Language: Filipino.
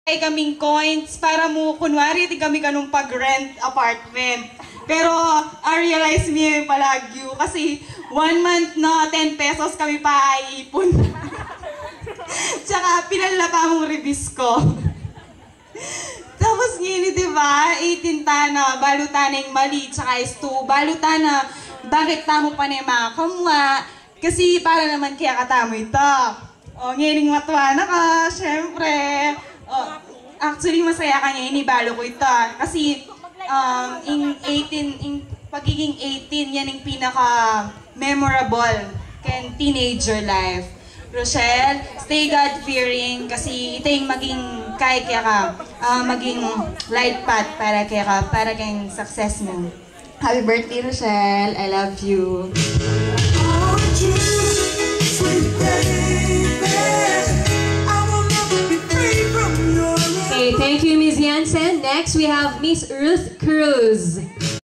Ay kaming coins para mo, kunwari, di kami kanong pag-rent apartment. Pero, I realize mo palagyo kasi 1 month na 10 pesos kami pa iipon. Tsaka, pinala pa mong ribis ko. Tapos ngayon, di ba, 18 na, balutan ng mali, tsaka is 2, balutan na, bakit tamo pa na yung mga kamwa? Kasi para naman kaya katamo ito. O, ngayon matuwa na ka, syempre. Actually, masaya ka niya, inibalo ko ito. Kasi, pagiging 18, yan yung pinaka-memorable kaya teenager life. Rochelle, stay God-fearing kasi ito yung maging kaya ka, maging light path para kayong success mo. Happy birthday, Rochelle. I love you. Okay, thank you, Ms. Jansen. Next, we have Miss Ruth Cruz.